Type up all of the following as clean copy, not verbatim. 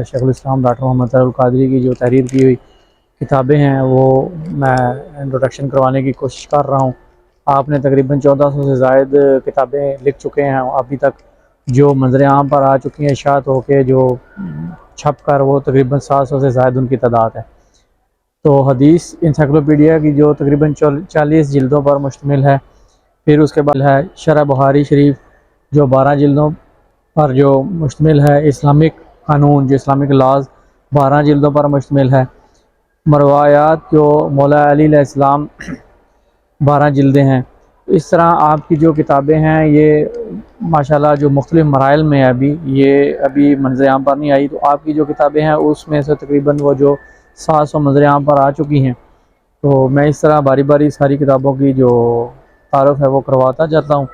شیخ الاسلام ڈاکٹر محمد طاہر القادری کی جو تحریر کی ہوئی کتابیں ہیں وہ میں انٹروڈکشن کروانے کی کوشش کر رہا ہوں۔ آپ نے تقریباً 1400 سے زائد کتابیں لکھ چکے ہیں ابھی تک، جو منظر عام پر آ چکی ہیں اشاعت ہو کے، جو چھپ کر وہ تقریباً 700 سے زائد ان کی تعداد ہے۔ تو حدیث انسائکلوپیڈیا کی جو تقریباً 40 جلدوں پر مشتمل ہے، پھر اس کے بعد ہے شرح بخاری شریف جو 12 جلدوں پر جو مشتمل ہے، اسلامک قانون جو اسلامک لاز 12 جلدوں پر مشتمل ہے، مروایات جو مولا علی علیہ السلام 12 جلدیں ہیں۔ اس طرح آپ کی جو کتابیں ہیں یہ ماشاءاللہ جو مختلف مراحل میں ابھی منظر عام پر نہیں آئی، تو آپ کی جو کتابیں ہیں اس میں سے تقریباً وہ جو 700 منظر عام پر آ چکی ہیں۔ تو میں اس طرح باری باری ساری کتابوں کی جو تعارف ہے وہ کرواتا جاتا ہوں۔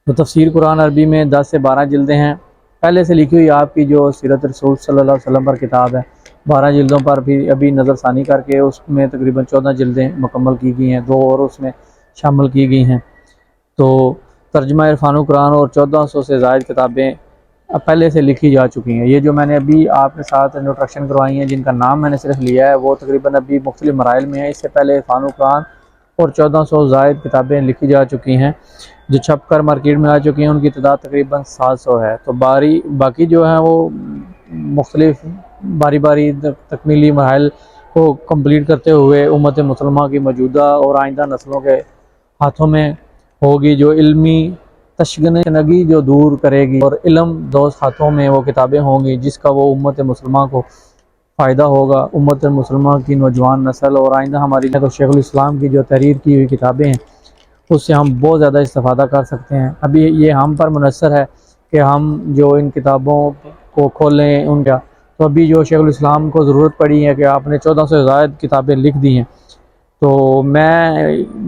تو تفسیر قرآن عربی میں 10 سے 12 جلدیں ہیں، پہلے سے لکھی ہوئی آپ کی جو سیرت رسول صلی اللہ علیہ وسلم پر کتاب ہے 12 جلدوں پر، بھی ابھی نظر ثانی کر کے اس میں تقریباً 14 جلدیں مکمل کی گئی ہیں، 2 اور اس میں شامل کی گئی ہیں۔ تو ترجمہ عرفان القرآن اور 1400 سے زائد کتابیں پہلے سے لکھی جا چکی ہیں۔ یہ جو میں نے ابھی آپ کے ساتھ انٹروڈکشن کروائی ہیں، جن کا نام میں نے صرف لیا ہے، وہ تقریباً ابھی مختلف مراحل میں ہیں۔ اس سے پہلے عرفان القرآن اور 1400 زائد کتابیں لکھی جا چکی ہیں جو چھپ کر مارکیٹ میں آ چکی ہیں، ان کی تعداد تقریباً 700 ہے۔ تو باقی جو ہیں وہ مختلف باری تکمیلی مراحل کو کمپلیٹ کرتے ہوئے امت مسلمہ کی موجودہ اور آئندہ نسلوں کے ہاتھوں میں ہوگی، جو علمی تشنگی جو دور کرے گی، اور علم دوست ہاتھوں میں وہ کتابیں ہوں گی جس کا وہ امت مسلمہ کو فائدہ ہوگا۔ امت مسلمہ کی نوجوان نسل اور آئندہ ہماری تو شیخ الاسلام کی جو تحریر کی ہوئی کتابیں ہیں اس سے ہم بہت زیادہ استفادہ کر سکتے ہیں۔ ابھی یہ ہم پر منحصر ہے کہ ہم جو ان کتابوں کو کھولیں ان کا، تو ابھی جو شیخ الاسلام کو ضرورت پڑی ہے کہ آپ نے 1400 سے زائد کتابیں لکھ دی ہیں، تو میں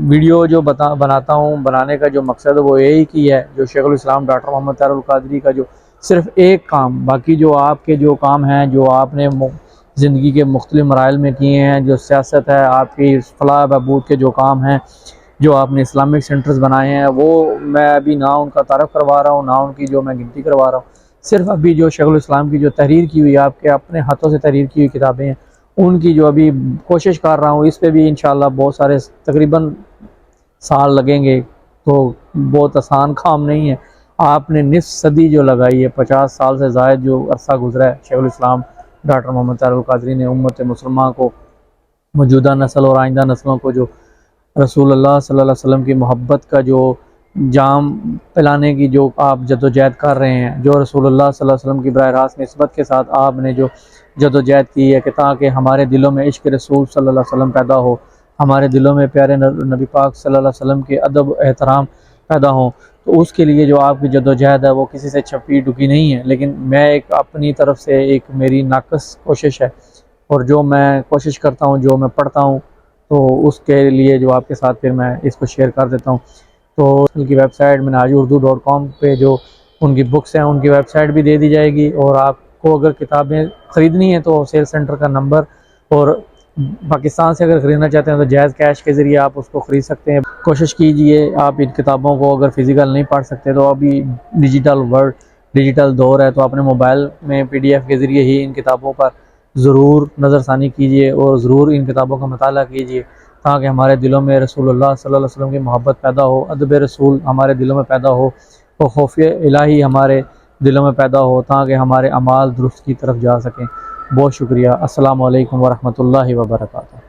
ویڈیو جو بناتا ہوں، بنانے کا جو مقصد وہ یہی کی ہے، جو شیخ الاسلام ڈاکٹر محمد طاہر القادری کا جو صرف ایک کام، باقی جو آپ کے جو کام ہیں جو آپ نے زندگی کے مختلف مراحل میں کیے ہیں، جو سیاست ہے، آپ کی فلاح بہبود کے جو کام ہیں، جو آپ نے اسلامک سینٹرز بنائے ہیں، وہ میں ابھی نہ ان کا تعارف کروا رہا ہوں، نہ ان کی جو میں گنتی کروا رہا ہوں۔ صرف ابھی جو شیخ الاسلام کی جو تحریر کی ہوئی آپ کے اپنے ہاتھوں سے تحریر کی ہوئی کتابیں ہیں ان کی جو ابھی کوشش کر رہا ہوں، اس پہ بھی انشاءاللہ بہت سارے تقریباً سال لگیں گے، تو بہت آسان کام نہیں ہے۔ آپ نے نصف صدی جو لگائی ہے، 50 سال سے زائد جو عرصہ گزرا ہے، شیخ الاسلام ڈاکٹر محمد طاہر القادری نے امت مسلمہ کو، موجودہ نسل اور آئندہ نسلوں کو، جو رسول اللہ صلی اللہ علیہ وسلم کی محبت کا جو جام پلانے کی جو آپ جدوجہد کر رہے ہیں، جو رسول اللہ صلی اللہ علیہ وسلم کی براہ راست نسبت کے ساتھ آپ نے جو جدوجہد کی ہے کہ تاکہ ہمارے دلوں میں عشق رسول صلی اللہ علیہ وسلم پیدا ہو، ہمارے دلوں میں پیارے نبی پاک صلی اللہ علیہ وسلم کے ادب و احترام پیدا ہوں، تو اس کے لیے جو آپ کی جدوجہد ہے وہ کسی سے چھپی ڈکی نہیں ہے، لیکن میں ایک اپنی طرف سے ایک میری ناقص کوشش ہے، اور جو میں کوشش کرتا ہوں، جو میں پڑھتا ہوں، تو اس کے لیے جو آپ کے ساتھ پھر میں اس کو شیئر کر دیتا ہوں۔ تو ان کی ویب سائٹ minhajurdو.com پہ جو ان کی بکس ہیں ان کی ویب سائٹ بھی دے دی جائے گی، اور آپ کو اگر کتابیں خریدنی ہیں تو سیل سینٹر کا نمبر، اور پاکستان سے اگر خریدنا چاہتے ہیں تو جائز کیش کے ذریعے آپ اس کو خرید سکتے ہیں۔ کوشش کیجئے آپ ان کتابوں کو، اگر فزیکل نہیں پڑھ سکتے تو ابھی ڈیجیٹل دور ہے، تو اپنے موبائل میں PDF کے ذریعے ہی ان کتابوں پر ضرور نظر ثانی کیجئے اور ضرور ان کتابوں کا مطالعہ کیجئے، تاکہ ہمارے دلوں میں رسول اللہ صلی اللہ علیہ وسلم کی محبت پیدا ہو، ادب رسول ہمارے دلوں میں پیدا ہو، اور خوف الہی ہمارے دلوں میں پیدا ہو، تاکہ ہمارے اعمال درست کی طرف جا سکیں۔ بہت شکریہ۔ السلام علیکم ورحمۃ اللہ وبرکاتہ۔